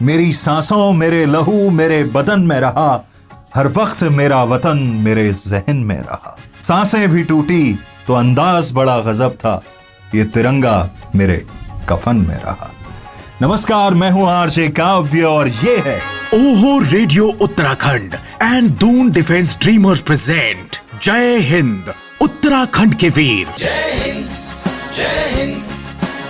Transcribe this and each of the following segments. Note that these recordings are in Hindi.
मेरी सांसों, मेरे लहू, मेरे बदन में रहा, हर वक्त मेरा वतन मेरे जहन में रहा। सांसें भी टूटी तो अंदाज बड़ा गजब था, ये तिरंगा मेरे कफन में रहा। नमस्कार, मैं हूं आरजे काव्य और ये है ओहो radio Uttarakhand and Doon defence dreamers present जय हिंद उत्तराखंड के वीर। जय हिंद, जय हिंद,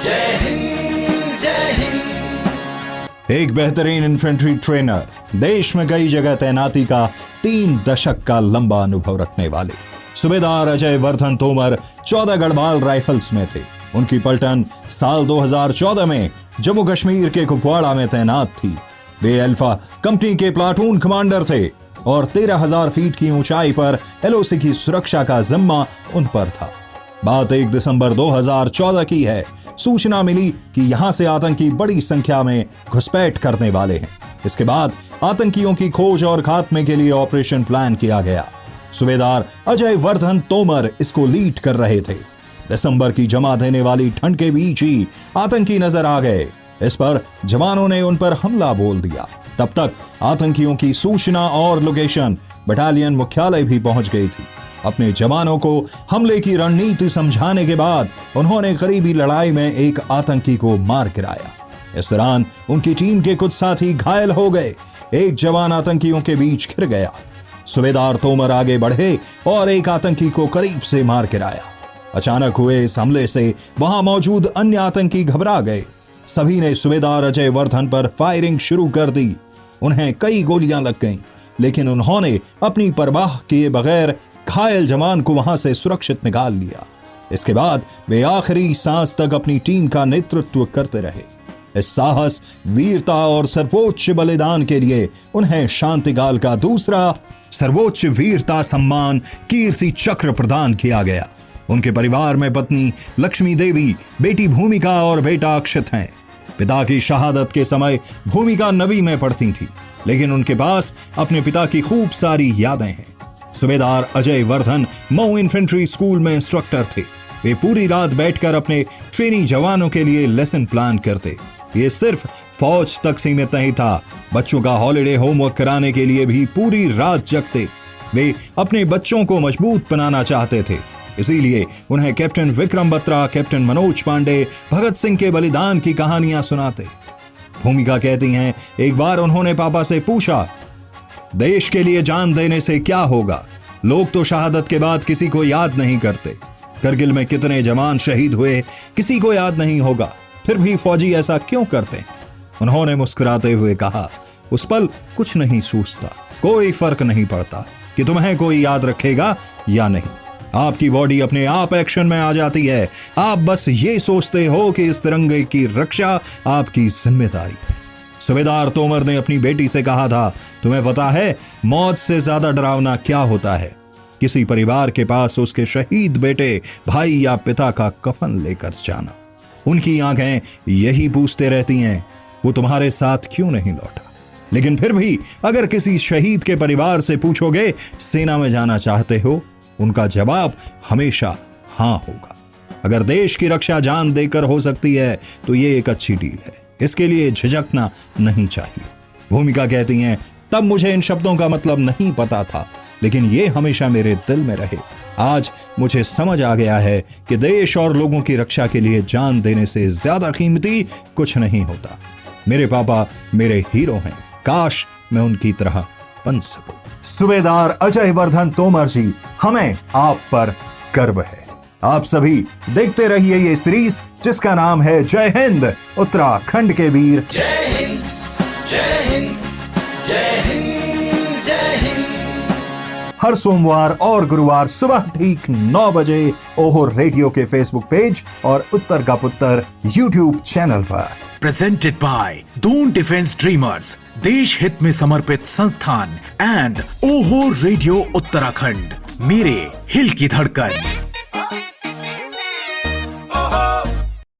जय हिंद, जय हिंद। एक बेहतरीन इन्फेंट्री ट्रेनर, देश में कई जगह तैनाती का 3 दशक का लंबा अनुभव रखने वाले सूबेदार अजय वर्धन तोमर 14 गढ़वाल राइफल्स में थे। उनकी पलटन साल 2014 में जम्मू कश्मीर के कुपवाड़ा में तैनात थी। वे अल्फा कंपनी के प्लाटून कमांडर थे और 13,000 फीट की ऊंचाई पर एलओसी की सुरक्षा का जिम्मा उन पर था। बात 1 दिसंबर 2014 की है। सूचना मिली कि यहां से आतंकी बड़ी संख्या में घुसपैठ करने वाले हैं। इसके बाद आतंकियों की खोज और खात्मे के लिए ऑपरेशन प्लान किया गया। सूबेदार अजय वर्धन तोमर इसको लीड कर रहे थे। दिसंबर की जमा देने वाली ठंड के बीच ही आतंकी नजर आ गए। इस पर जवानों ने उन पर हमला बोल दिया। तब तक आतंकियों की सूचना और लोकेशन बटालियन मुख्यालय भी पहुंच गई थी। अपने जवानों को हमले की रणनीति समझाने के बाद उन्होंने करीबी लड़ाई में एक आतंकी को मार गिराया। इस दौरान उनकी टीम के कुछ साथी घायल हो गए। एक जवान आतंकियों के बीच घिर गया। सूबेदार तोमर आगे बढ़े और एक आतंकी को करीब से मार गिराया। अचानक हुए इस हमले से वहां मौजूद अन्य आतंकी घबरा गए। सभी ने सूबेदार अजय वर्धन पर फायरिंग शुरू कर दी। उन्हें कई गोलियां लग गईं, लेकिन उन्होंने अपनी परवाह किए बगैर घायल जवान को वहां से सुरक्षित निकाल लिया। इसके बाद वे आखिरी सांस तक अपनी टीम का नेतृत्व करते रहे। इस साहस, वीरता और सर्वोच्च बलिदान के लिए उन्हें शांतिकाल का दूसरा सर्वोच्च वीरता सम्मान कीर्ति चक्र प्रदान किया गया। उनके परिवार में पत्नी लक्ष्मी देवी, बेटी भूमिका और बेटा अक्षत हैं। पिता की शहादत के समय भूमिका नवी में पढ़ती थी, लेकिन उनके पास अपने पिता की खूब सारी यादें हैं। सूबेदार अजय वर्धन मऊ इन्फेंट्री स्कूल में इंस्ट्रक्टर थे। वे पूरी रात बैठकर अपने ट्रेनी जवानों के लिए लेसन प्लान करते। ये सिर्फ फौज तक सीमित नहीं था, बच्चों का हॉलिडे होमवर्क कराने के लिए भी पूरी रात जगते। वे अपने बच्चों को मजबूत बनाना चाहते थे, इसीलिए उन्हें कैप्टन विक्रम बत्रा, कैप्टन मनोज पांडे, भगत सिंह के बलिदान की कहानियां सुनाते। भूमिका कहती हैं, एक बार उन्होंने पापा से पूछा, देश के लिए जान देने से क्या होगा? लोग तो शहादत के बाद किसी को याद नहीं करते। करगिल में कितने जवान शहीद हुए, किसी को याद नहीं होगा। फिर भी फौजी ऐसा क्यों करते हैं? उन्होंने मुस्कुराते हुए कहा, उस पल कुछ नहीं सूझता, कोई फर्क नहीं पड़ता कि तुम्हें कोई याद रखेगा या नहीं। आपकी बॉडी अपने आप एक्शन में आ जाती है। आप बस ये सोचते हो कि इस तिरंगे की रक्षा आपकी जिम्मेदारी है। सूबेदार तोमर ने अपनी बेटी से कहा था, तुम्हें पता है मौत से ज्यादा डरावना क्या होता है? किसी परिवार के पास उसके शहीद बेटे, भाई या पिता का कफन लेकर जाना। उनकी आंखें यही पूछते रहती हैं, वो तुम्हारे साथ क्यों नहीं लौटा? लेकिन फिर भी अगर किसी शहीद के परिवार से पूछोगे, सेना में जाना चाहते हो? उनका जवाब हमेशा हां होगा। अगर देश की रक्षा जान देकर हो सकती है तो ये एक अच्छी डील है, इसके लिए झिझकना नहीं चाहिए। भूमिका कहती हैं, तब मुझे इन शब्दों का मतलब नहीं पता था, लेकिन ये हमेशा मेरे दिल में रहे। आज मुझे समझ आ गया है कि देश और लोगों की रक्षा के लिए जान देने से ज्यादा कीमती कुछ नहीं होता। मेरे पापा मेरे हीरो हैं, काश मैं उनकी तरह बन सकूं। सूबेदार अजय वर्धन तोमर जी, हमें आप पर गर्व है। आप सभी देखते रहिए ये सीरीज जिसका नाम है जय हिंद उत्तराखंड के वीर। जय हिंद, जय हिंद, जय हिंद, जय हिंद। हर सोमवार और गुरुवार सुबह ठीक 9 बजे ओहो रेडियो के फेसबुक पेज और उत्तर का पुत्र यूट्यूब चैनल पर। Presented by Doon defence dreamers, देश हित में समर्पित संस्थान एंड ओहो रेडियो उत्तराखंड, मेरे हिल की धड़कन।